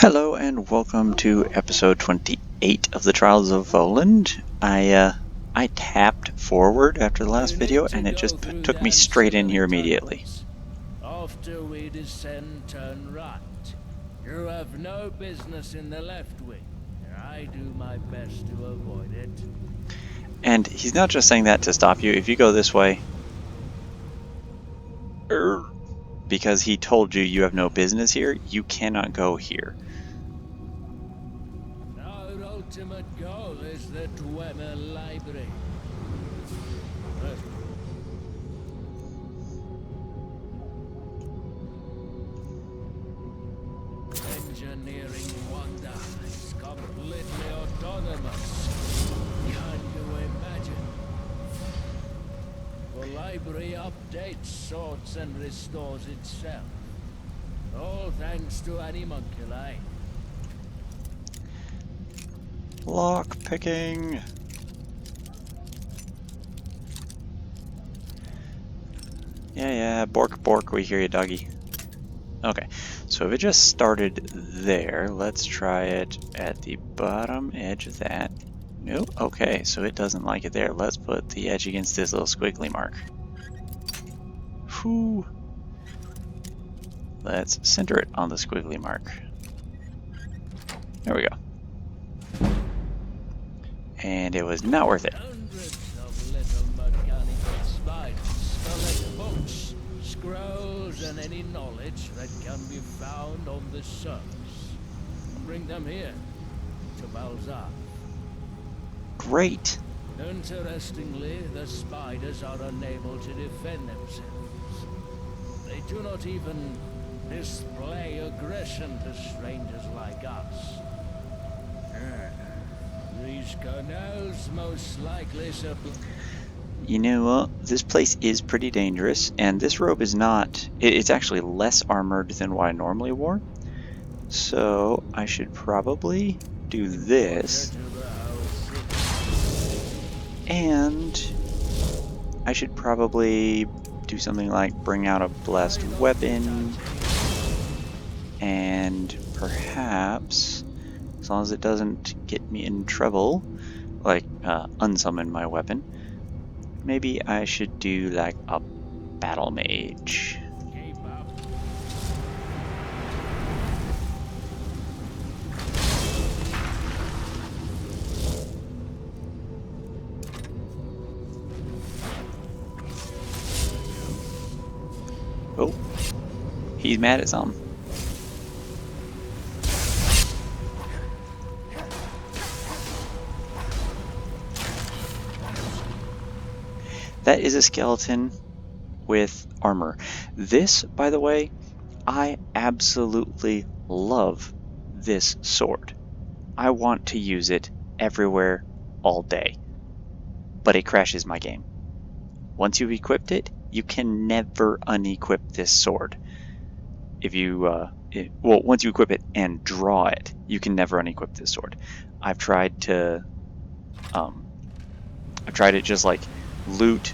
Hello and welcome to episode 28 of the Trials of Voland. I tapped forward after the last video and it just took me straight in here immediately. After we descend, turn right. You have no business in the left wing. I do my best to avoid it. And he's not just saying that to stop you. If you go this way, because he told you you have no business here, you cannot go here. Our ultimate goal is the Dwemer library. Engineering wonder is completely autonomous. Can you imagine? The library updates, sorts, and restores itself. All thanks to animunculi. Lock picking. Yeah, bork, we hear you, doggy. Okay, so if it just started there, let's try it at the bottom edge of that. Nope, okay, so it doesn't like it there. Let's put the edge against this little squiggly mark. Whew. Let's center it on the squiggly mark. There we go. And it was not worth it. Hundreds of little mechanical spiders collect books, scrolls, and any knowledge that can be found on the surface. Bring them here, to Bkhalzarf. Great. Interestingly, the spiders are unable to defend themselves. They do not even display aggression to strangers like us. These canals most likely supply. You know what? This place is pretty dangerous, and this robe is not... It's actually less armored than what I normally wore. So I should probably do this. And I should probably do something like bring out a blessed weapon. And perhaps, as long as it doesn't get me in trouble, like unsummon my weapon, maybe I should do like a battle mage. Oh, he's mad at something. That is a skeleton with armor. This, by the way, I absolutely love this sword. I want to use it everywhere, all day. But it crashes my game. Once you've equipped it, you can never unequip this sword. If you, well, once you equip it and draw it, you can never unequip this sword. I've tried it just like loot,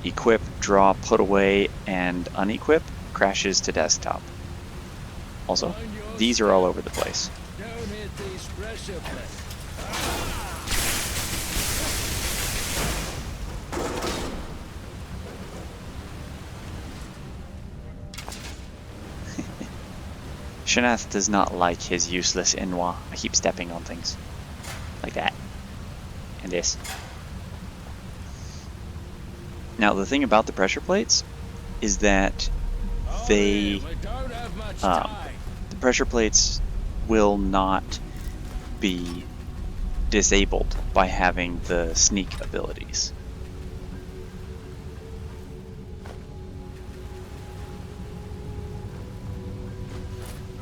equip, draw, put away, and unequip, crashes to desktop. Also, these are all over the place. Don't hit these pressure plates. Shanath does not like his useless Enwa. I keep stepping on things. Like that. And this. Now, the thing about the pressure plates is that the pressure plates will not be disabled by having the sneak abilities.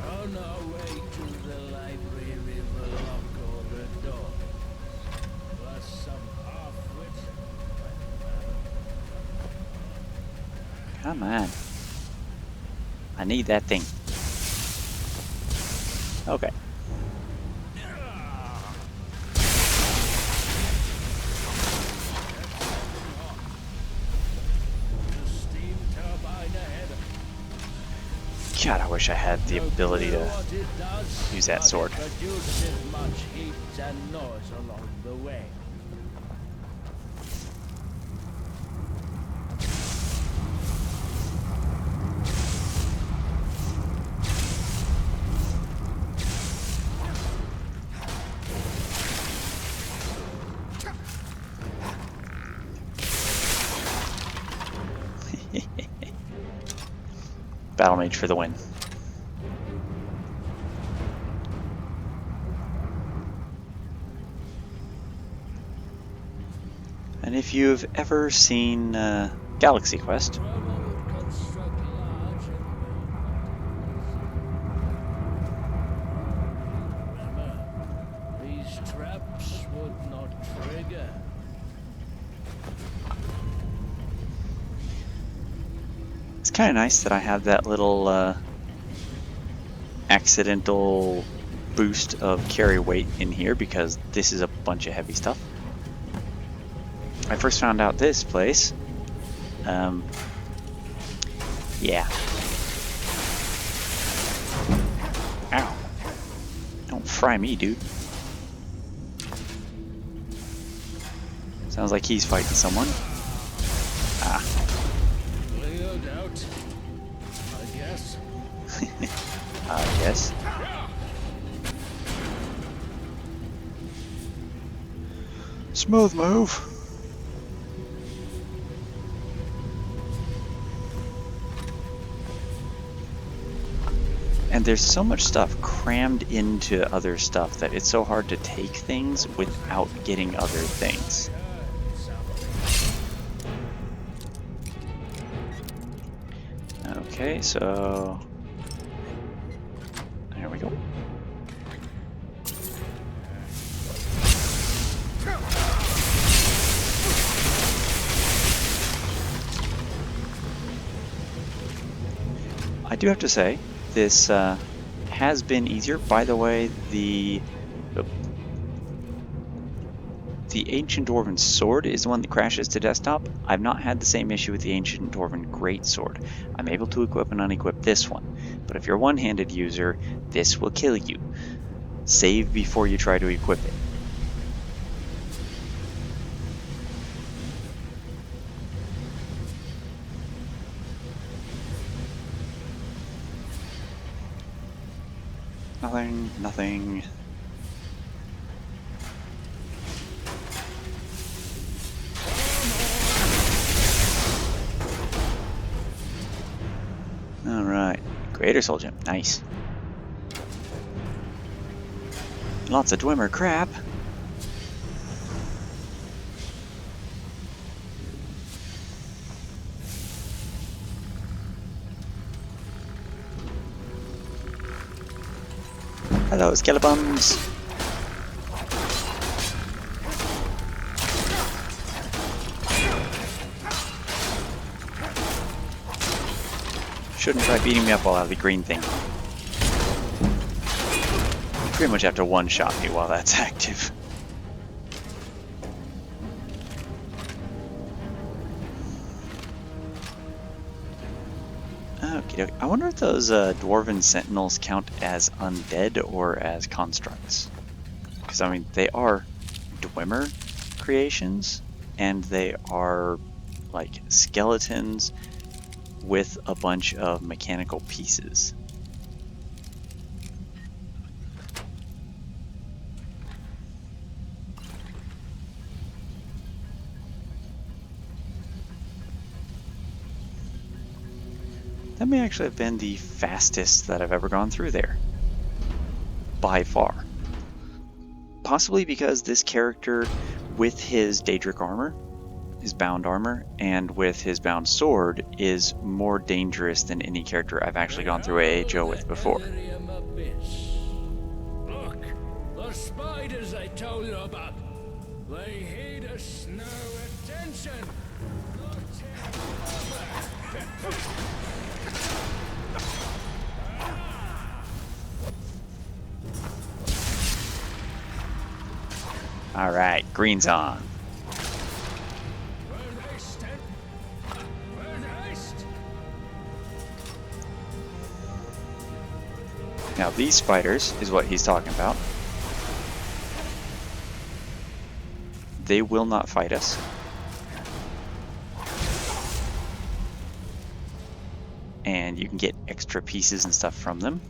On our way to the library, we will lock all the doors. Plus some half-wit. Come on. I need that thing. Okay. God, I wish I had the No ability clue to what it does, use that but sword. it produces much heat and noise along the way. Battle Mage for the win. And if you've ever seen Galaxy Quest, Dwemer would construct large and well. Dwemer, these traps would not trigger. it's kind of nice that I have that little accidental boost of carry weight in here because this is a bunch of heavy stuff. I first found out this place. Yeah. Ow. Don't fry me, dude. Sounds like he's fighting someone. Ah. Cleared out, I guess. Yes. Smooth move. And there's so much stuff crammed into other stuff that it's so hard to take things without getting other things. Okay, so there we go. I do have to say, this has been easier. By the way, the Ancient Dwarven Sword is the one that crashes to desktop. I've not had the same issue with the Ancient Dwarven Greatsword. I'm able to equip and unequip this one, but if you're a one-handed user, this will kill you. Save before you try to equip it. Nothing, nothing. Alright, Greater Soul Gem, nice. Lots of Dwemer crap. Hello, Skeletons. Shouldn't try beating me up while I have the green thing. You pretty much have to one-shot me while that's active. Okay, I wonder if those Dwarven Sentinels count as undead or as constructs. Because, I mean, they are Dwemer creations, and they are, like, skeletons with a bunch of mechanical pieces. That may actually have been the fastest that I've ever gone through there. By far. Possibly because this character, with his Daedric armor, his bound armor, and with his bound sword, is more dangerous than any character I've actually gone through AHO with before. Look, the spiders I told you about. They heed us no attention. Alright, green's on. Now these spiders is what he's talking about. They will not fight us. And you can get extra pieces and stuff from them.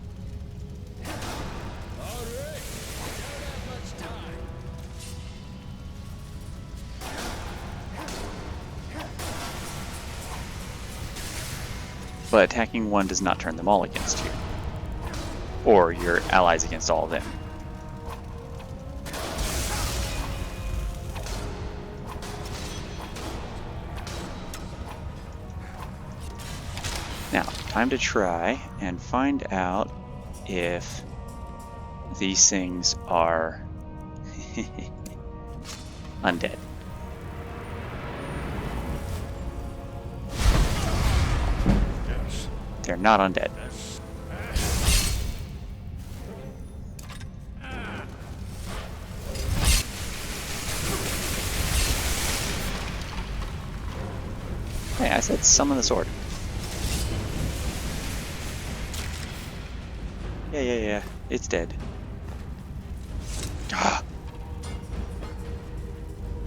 But attacking one does not turn them all against you. Or your allies against all of them. Now, time to try and find out if these things are undead. They're not undead. Hey, I said summon the sword. Yeah. It's dead. Ah.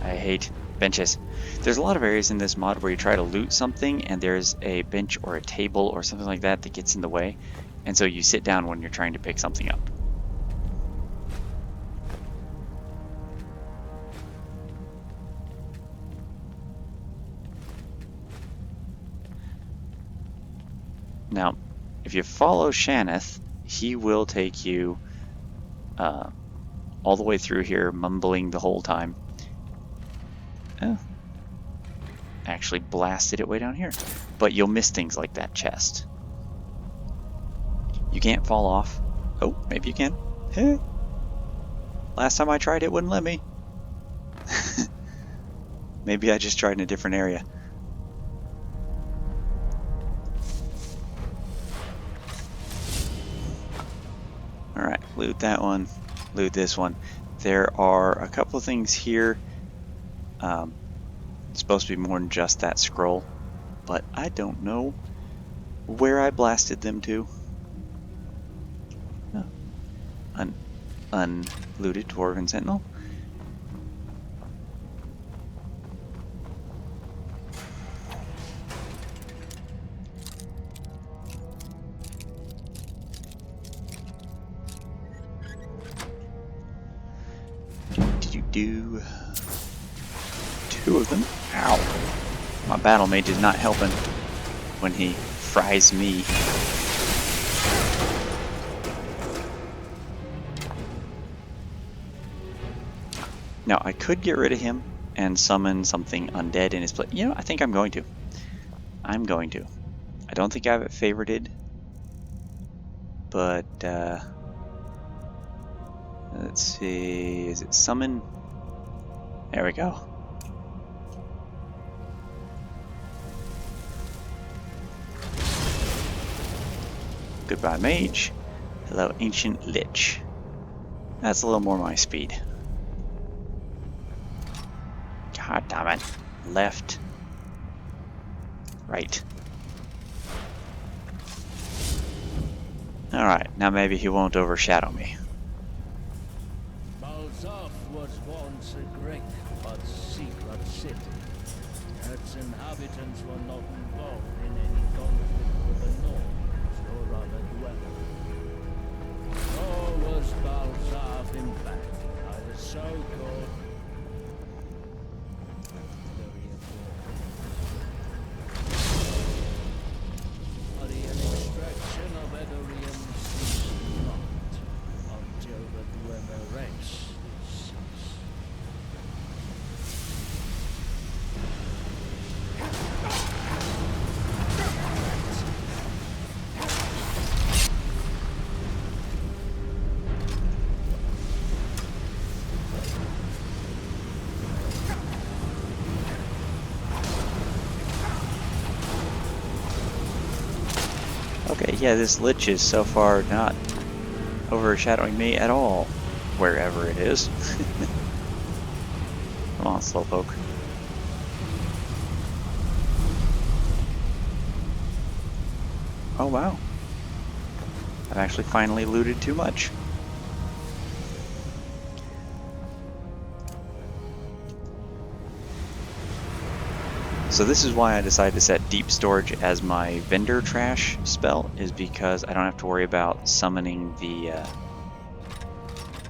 I hate benches. There's a lot of areas in this mod where you try to loot something and there's a bench or a table or something like that that gets in the way. And so you sit down when you're trying to pick something up. Now, if you follow Shaneth, he will take you all the way through here, mumbling the whole time. Oh. Actually blasted it way down here. But you'll miss things like that chest. You can't fall off. Oh, maybe you can. Hey. Last time I tried it wouldn't let me. Maybe I just tried in a different area. Alright, loot that one. Loot this one. There are a couple of things here. It's supposed to be more than just that scroll. But I don't know where I blasted them to. Oh. Unlooted Dwarven Sentinel. Do two of them. Ow! My battle mage is not helping when he fries me. Now I could get rid of him and summon something undead in his place. You know, I think I'm going to. I'm going to. I don't think I have it favorited, but let's see. Is it summon? There we go. Goodbye, mage. Hello, ancient lich. That's a little more my speed. God damn it. Left. Right. Alright, now maybe he won't overshadow me. Bkhalzarf was once a great but secret city. Its inhabitants were not involved in any conflict with the Nords or other dwellers. Nor was Bkhalzarf in fact either so good. But the extraction of Edorium ceased not until the Dwemer race ceased. Okay, yeah, this lich is so far not overshadowing me at all, wherever it is. Come on, Slowpoke. Oh, wow. I've actually finally looted too much. So this is why I decided to set deep storage as my vendor trash spell, is because I don't have to worry about summoning the...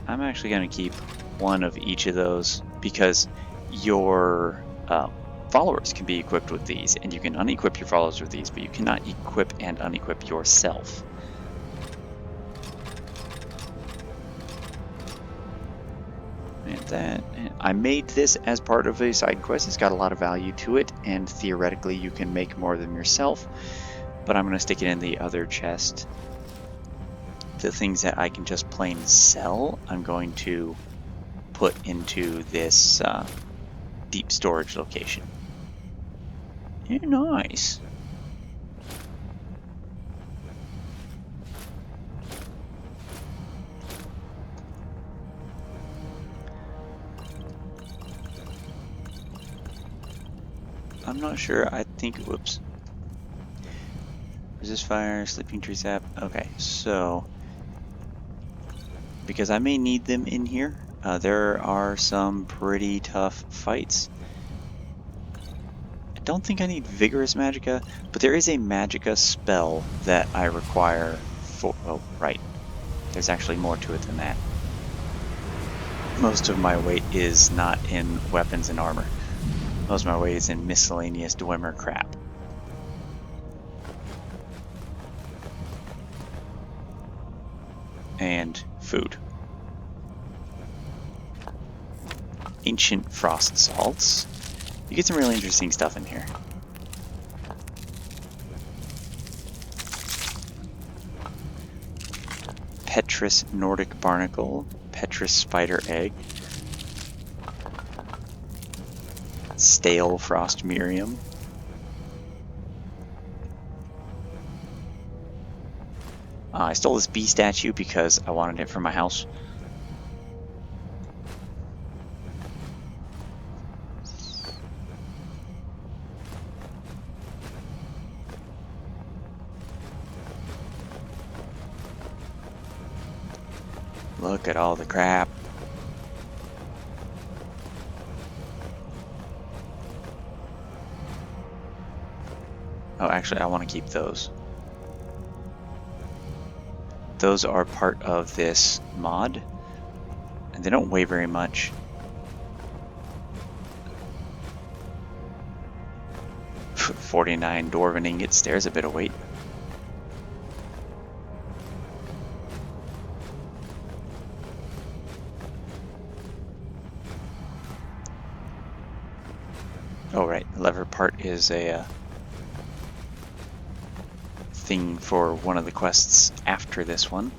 I'm actually going to keep one of each of those, because your followers can be equipped with these, and you can unequip your followers with these, but you cannot equip and unequip yourself. And I made this as part of a side quest. It's got a lot of value to it, and theoretically you can make more of them yourself, but I'm going to stick it in the other chest. The things that I can just plain sell, I'm going to put into this deep storage location. Yeah, nice. I'm not sure. I think, whoops. Resist fire, sleeping tree sap. Okay, so because I may need them in here, there are some pretty tough fights. I don't think I need vigorous magicka, but there is a magicka spell that I require for. Oh, right. There's actually more to it than that. Most of my weight is not in weapons and armor. Most of my weight is in miscellaneous Dwemer crap. And food. Ancient frost salts. You get some really interesting stuff in here. Petrus Nordic barnacle. Petrus spider egg. Stale frost miriam. I stole this bee statue because I wanted it for my house. Look at all the crap. Oh, actually, I want to keep those. Those are part of this mod, and they don't weigh very much. $49 dwarven ingots, there's a bit of weight. Oh right, the lever part is a thing for one of the quests after this one.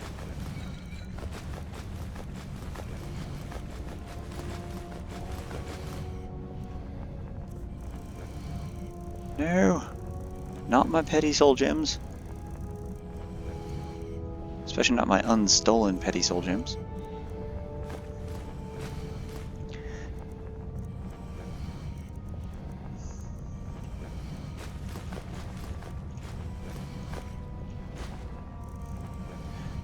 No, not my petty soul gems. Especially not my unstolen petty soul gems.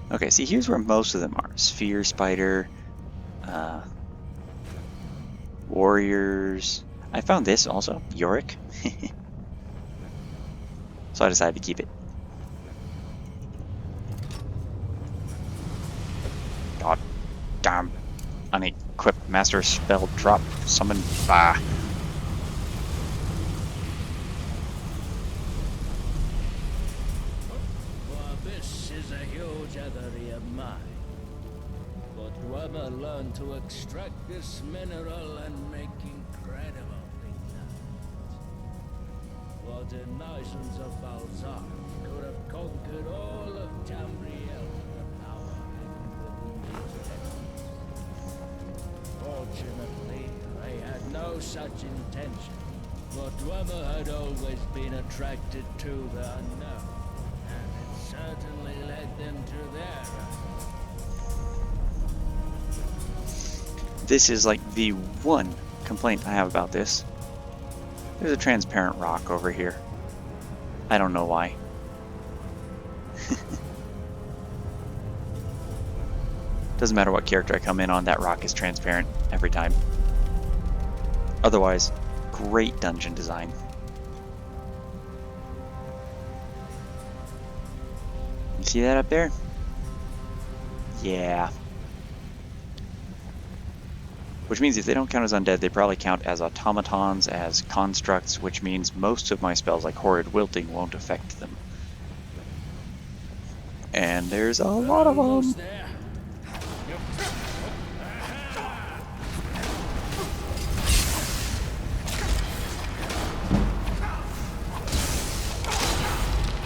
Okay, see, here's where most of them are. Sphere, Spider, Warriors. I found this also, Yorick. So I decided to keep it. God damn. Unequipped Master Spell Drop Summon. Bah. Dwemer learned to extract this mineral and make incredible things out of it. What the nations of Bkhalzarf could have conquered all of Tamriel with the power and the techniques. Fortunately, they had no such intention, but Dwemer had always been attracted to the unknown, and it certainly led them to their This is like the one complaint I have about this. There's a transparent rock over here. I don't know why. Doesn't matter what character I come in on, that rock is transparent every time. Otherwise, great dungeon design. You see that up there? Yeah. Which means if they don't count as undead, they probably count as automatons, as constructs, which means most of my spells like Horrid Wilting won't affect them. And there's a lot of them.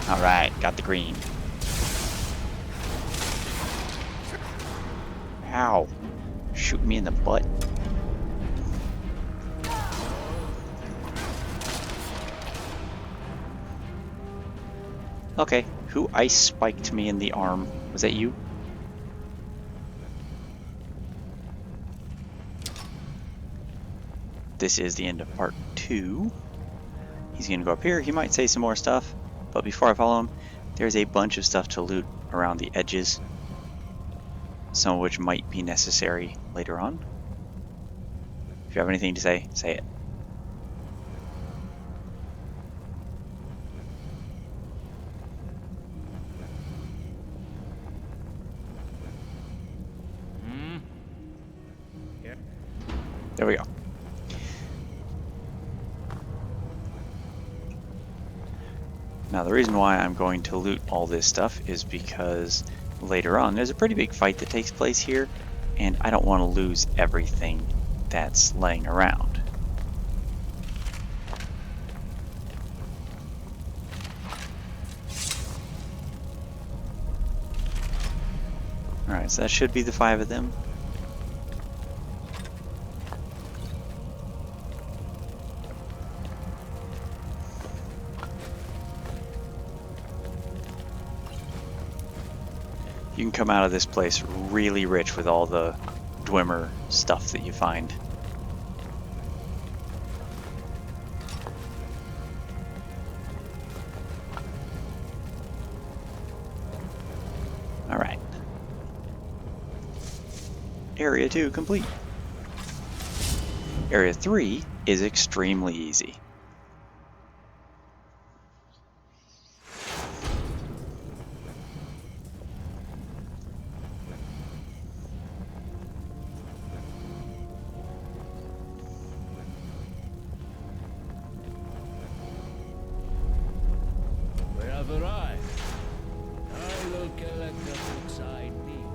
Alright, got the green. Ow. Shooting me in the butt. Okay, who ice spiked me in the arm? Was that you? This is the end of part 2. He's gonna go up here. He might say some more stuff, but before I follow him, there's a bunch of stuff to loot around the edges, some of which might be necessary later on. If you have anything to say, say it. There we go. Now the reason why I'm going to loot all this stuff is because later on there's a pretty big fight that takes place here, and I don't want to lose everything that's laying around. Alright, so that should be the 5 of them. You can come out of this place really rich with all the Dwemer stuff that you find. Alright. Area 2 complete. Area 3 is extremely easy. Wherever I will collect the books I need.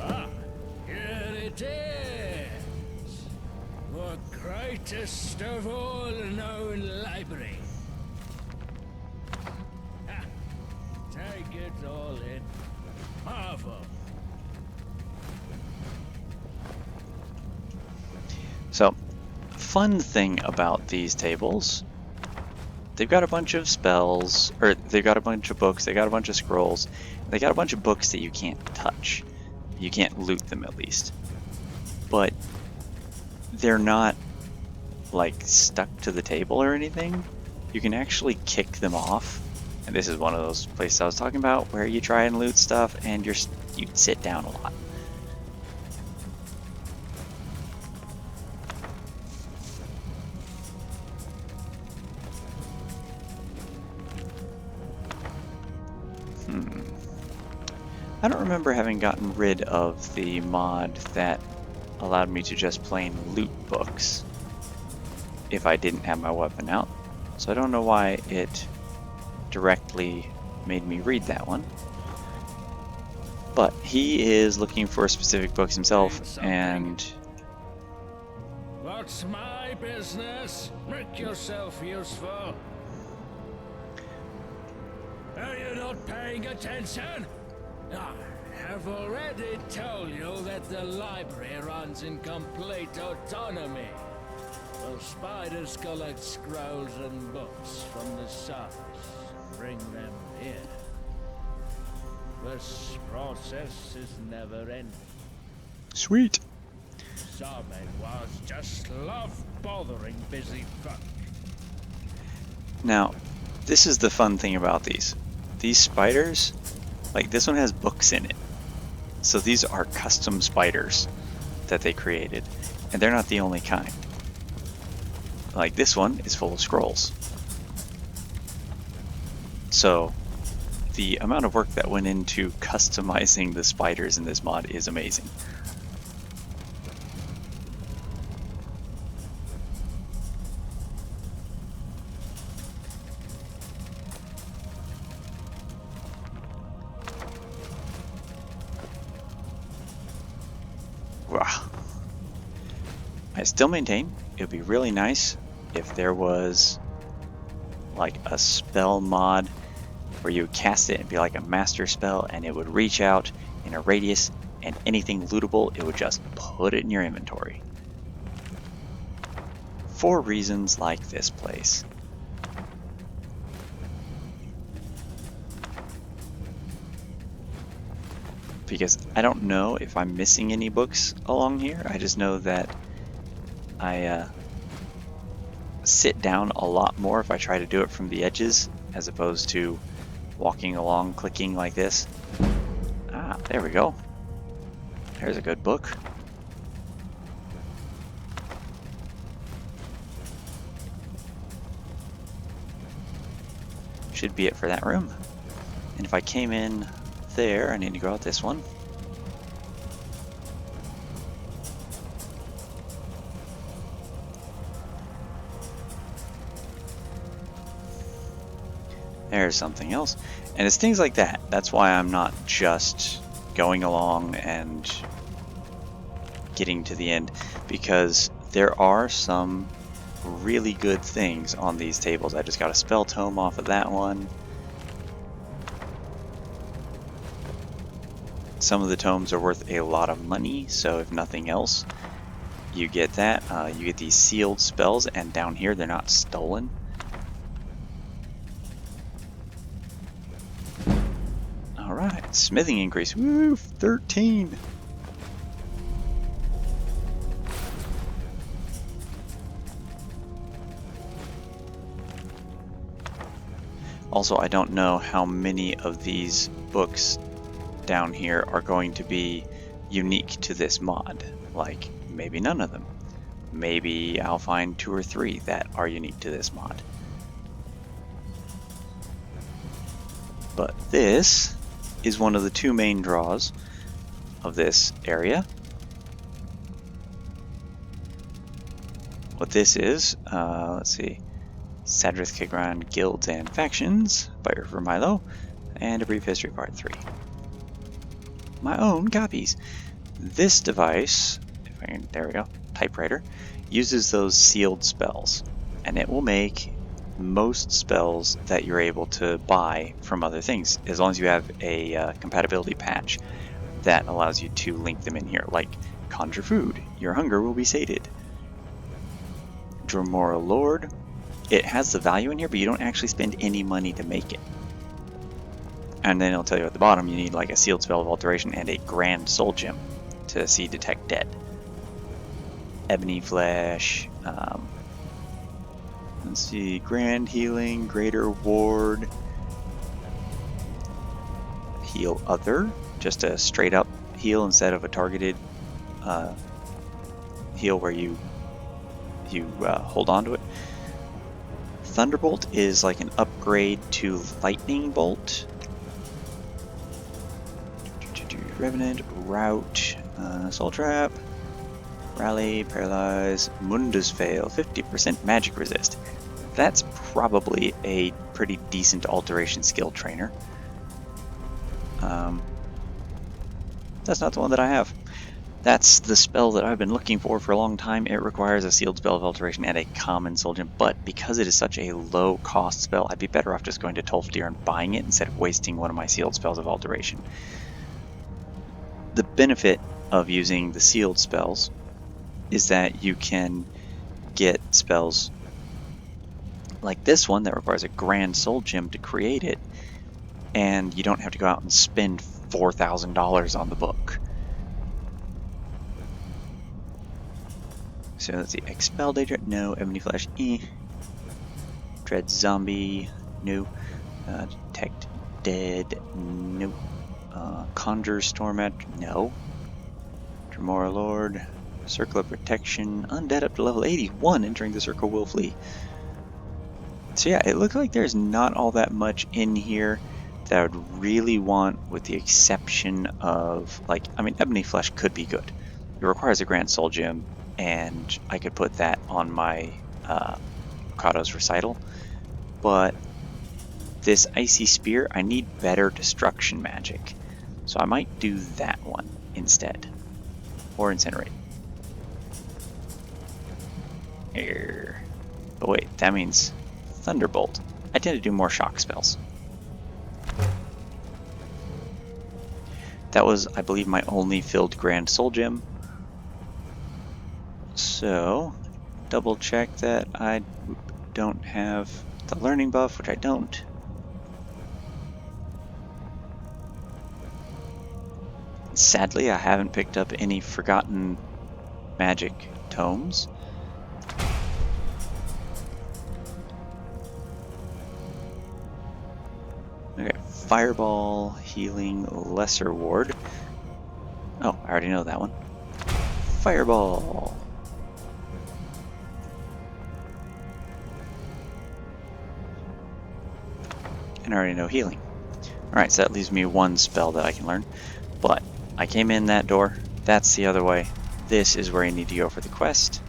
Ah, here it is! The greatest of all known library. Ha, take it all in. Marvel. So, fun thing about these tables, they've got a bunch of spells, or they've got a bunch of books, they got a bunch of scrolls, they got a bunch of books that you can't touch. You can't loot them at least. But they're not like stuck to the table or anything. You can actually kick them off. And this is one of those places I was talking about where you try and loot stuff and you sit down a lot. I don't remember having gotten rid of the mod that allowed me to just plain loot books if I didn't have my weapon out. So I don't know why it directly made me read that one. But he is looking for specific books himself, and... What's my business? Make yourself useful. Are you not paying attention? I have already told you that the library runs in complete autonomy. The spiders collect scrolls and books from the surface and bring them here. This process is never ending. Sweet. Some was just love bothering busy folk. Now, this is the fun thing about these. These spiders, like this one has books in it. So these are custom spiders that they created, and they're not the only kind. Like this one is full of scrolls. So the amount of work that went into customizing the spiders in this mod is amazing. Wow. I still maintain it would be really nice if there was like a spell mod where you would cast it and be like a master spell, and it would reach out in a radius, and anything lootable, it would just put it in your inventory. For reasons like this place. Because I don't know if I'm missing any books along here. I just know that I sit down a lot more if I try to do it from the edges, as opposed to walking along, clicking like this. Ah, there we go. There's a good book. Should be it for that room. And if I came in there, I need to go out this one. There's something else. And it's things like that. That's why I'm not just going along and getting to the end, because there are some really good things on these tables. I just got a spell tome off of that one. Some of the tomes are worth a lot of money, so if nothing else, you get that. You get these sealed spells, and down here they're not stolen. Alright, smithing increase. Woo! 13! Also, I don't know how many of these books down here are going to be unique to this mod. Like, maybe none of them. Maybe I'll find 2 or 3 that are unique to this mod. But this is one of the 2 main draws of this area. What this is, let's see, Sadrith Kigran Guilds and Factions by River Milo, and A Brief History Part 3. My own copies. This device, if I can, there we go, typewriter, uses those sealed spells, and it will make most spells that you're able to buy from other things, as long as you have a compatibility patch that allows you to link them in here, like Conjure Food, your hunger will be sated. Dwemer Lord, it has the value in here, but you don't actually spend any money to make it. And then it'll tell you at the bottom you need like a sealed spell of alteration and a grand soul gem to see detect dead. Ebony flesh, let's see, grand healing, greater ward, heal other, just a straight up heal instead of a targeted heal where you hold on to it. Thunderbolt is like an upgrade to lightning bolt. Revenant, Rout, Soul Trap, Rally, Paralyze, Mundus Fail, 50% magic resist. That's probably a pretty decent alteration skill trainer. That's not the one that I have. That's the spell that I've been looking for a long time. It requires a sealed spell of alteration and a common soul gem, but because it is such a low cost spell, I'd be better off just going to ToV and buying it instead of wasting one of my sealed spells of alteration. The benefit of using the sealed spells is that you can get spells like this one that requires a grand soul gem to create it, and you don't have to go out and spend $4,000 on the book. So let's see, Expel Daedra, no. Ebony Flesh, Dread Zombie, no. Detect Dead, no. Conjure Storm at no. Tremora Lord. Circle of Protection. Undead up to level 81 entering the circle will flee. So yeah, it looks like there's not all that much in here that I would really want, with the exception of, like, I mean, Ebony Flesh could be good. It requires a Grand Soul Gem, and I could put that on my Mikado's Recital. But this Icy Spear, I need better destruction magic. So I might do that one instead. Or Incinerate. Err. But wait, that means Thunderbolt. I tend to do more shock spells. That was, I believe, my only filled Grand Soul Gem. So, double check that I don't have the learning buff, which I don't. Sadly, I haven't picked up any Forgotten Magic tomes. Okay, Fireball, Healing, Lesser Ward. Oh, I already know that one. Fireball. And I already know Healing. Alright, so that leaves me one spell that I can learn. But I came in that door. That's the other way. This is where you need to go for the quest.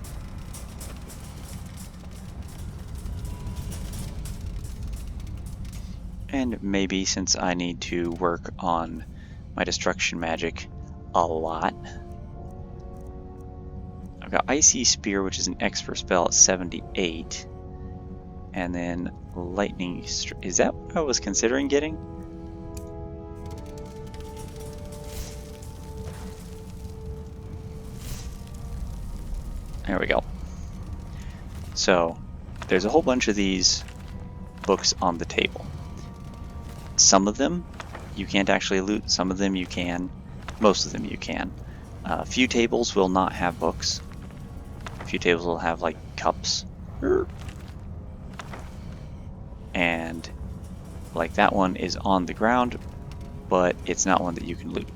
And maybe, since I need to work on my destruction magic a lot, I've got Icy Spear, which is an expert spell at 78. And then Lightning... Is that what I was considering getting? There we go. So, there's a whole bunch of these books on the table. Some of them you can't actually loot, some of them you can. Most of them you can. A few tables will not have books. A few tables will have, like, cups. And, like, that one is on the ground, but it's not one that you can loot.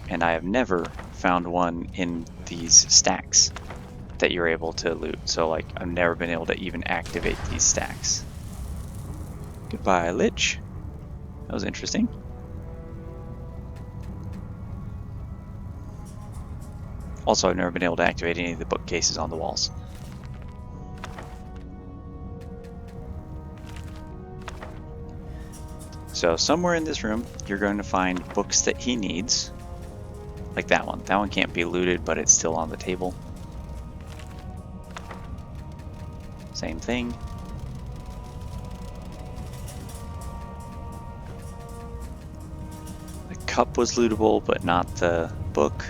And I have never found one in these stacks that you're able to loot. So, like, I've never been able to even activate these stacks. Goodbye, Lich. That was interesting. Also, I've never been able to activate any of the bookcases on the walls. So, somewhere in this room, you're going to find books that he needs. Like that one. That one can't be looted, but it's still on the table. Same thing. The cup was lootable, but not the book.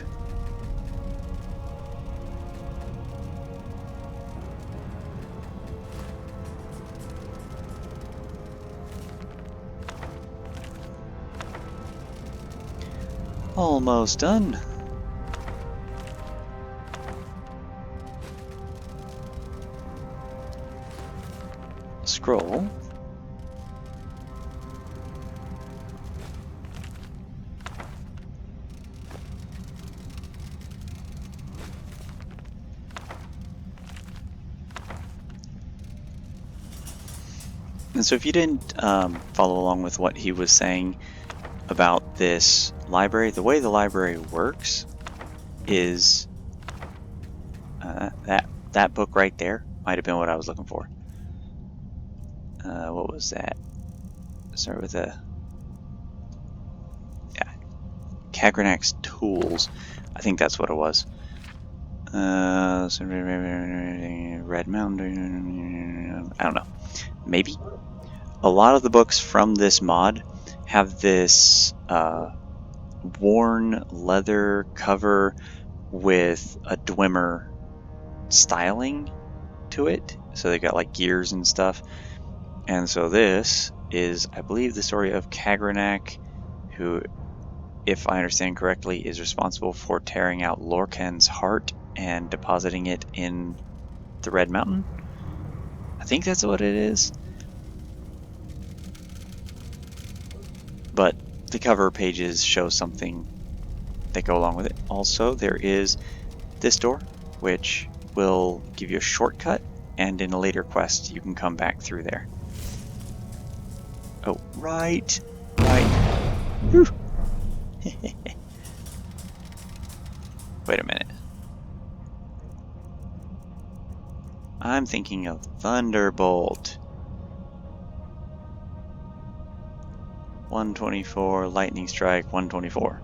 Almost done. Scroll. And so if you didn't follow along with what he was saying about this library, the way the library works is that book right there might have been what I was looking for. What was that? Start with a Kagranak's Tools. I think that's what it was. Red Mountain. I don't know. Maybe. A lot of the books from this mod have this worn leather cover with a Dwemer styling to it. So they got like gears and stuff. And so this is, I believe, the story of Kagranak, who, if I understand correctly, is responsible for tearing out Lorkhan's heart and depositing it in the Red Mountain. I think that's what it is. But the cover pages show something that go along with it. Also, there is this door, which will give you a shortcut, and in a later quest you can come back through there. Oh, right. Whew. Wait a minute. I'm thinking of Thunderbolt. 124, Lightning Strike, 124.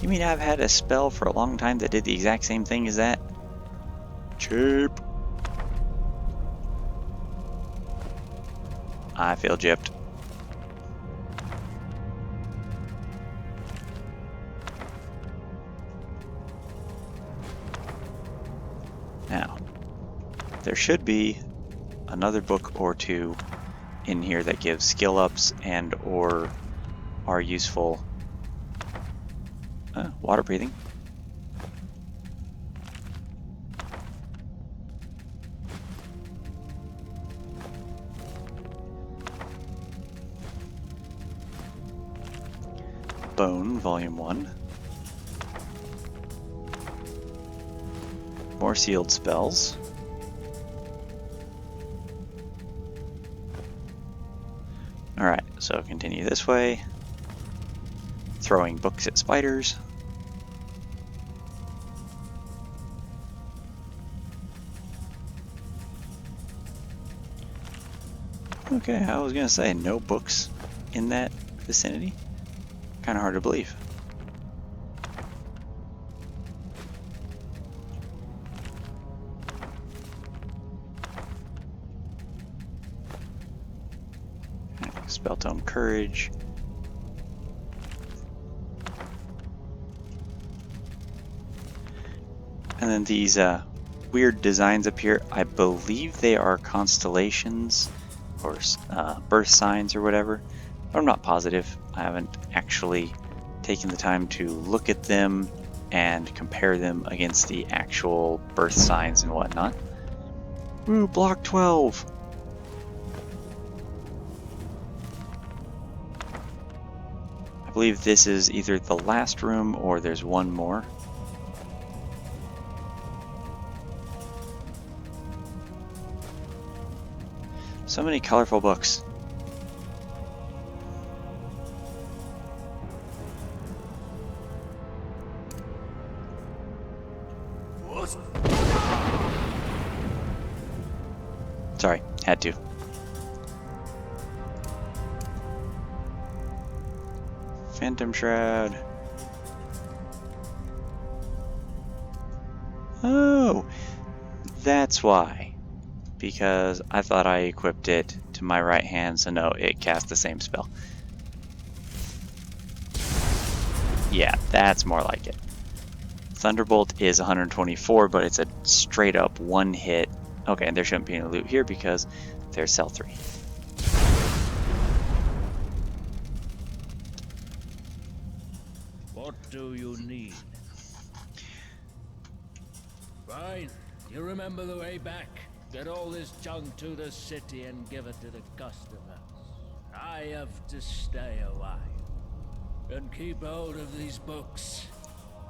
You mean I've had a spell for a long time that did the exact same thing as that? Cheap. I feel gypped. Now, there should be another book or two in here that gives skill ups and or are useful. Water breathing. Bone, Volume 1. More sealed spells. Alright, so continue this way. Throwing books at spiders. Okay, I was gonna say no books in that vicinity. Kind of hard to believe. Spell Tome Courage. And then these weird designs up here, I believe they are constellations or birth signs or whatever. But I'm not positive. I haven't actually taken the time to look at them and compare them against the actual birth signs and whatnot. Ooh, block 12! I believe this is either the last room or there's one more. So many colorful books. Sorry, had to. Phantom Shroud. Oh, that's why. Because I thought I equipped it to my right hand, so no, it cast the same spell. Yeah, that's more like it. Thunderbolt is 124, but it's a straight up one hit. Okay, and there shouldn't be any loot here because there's Selthri. What do you need? Fine. You remember the way back? Get all this junk to the city and give it to the customers. I have to stay a while. And keep hold of these books.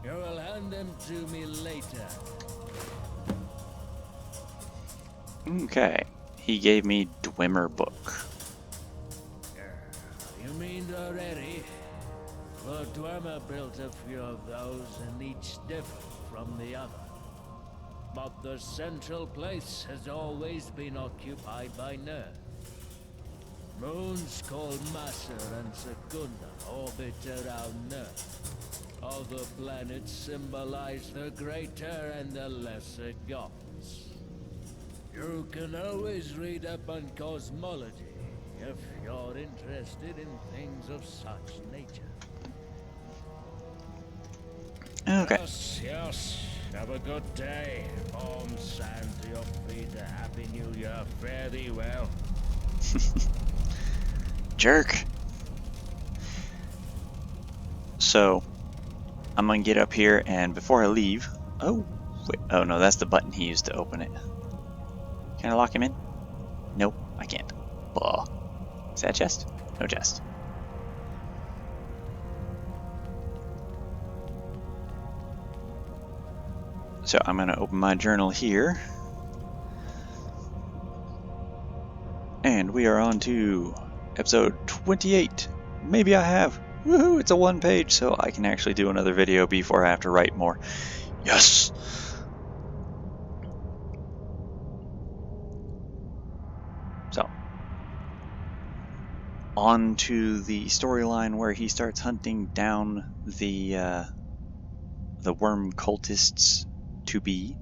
You will hand them to me later. Okay, he gave me Dwemer book. You mean already? Well, Dwemer built a few of those, and each different from the other. But the central place has always been occupied by nerds. Moons called Master and Secunda orbit around Nerth. Other planets symbolize the greater and the lesser gods. You can always read up on cosmology if you're interested in things of such nature. Okay. Yes, yes. Have a good day. Warm sand to your feet. A happy new year. Fare thee well. Jerk. So, I'm gonna get up here, and before I leave, oh, wait, oh no, that's the button he used to open it. Can Can I lock him in? Nope, I can't. Blah. Is that a chest? No chest. So I'm going to open my journal here. And we are on to episode 28. Maybe I have. Woohoo, it's a 1 page, so I can actually do another video before I have to write more. Yes! So, on to the storyline where he starts hunting down the worm cultists to be.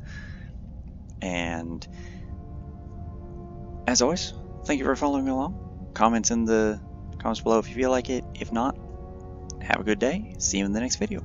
And as always, thank you for following along. Comments in the comments below if you feel like it. If not, have a good day. See you in the next video.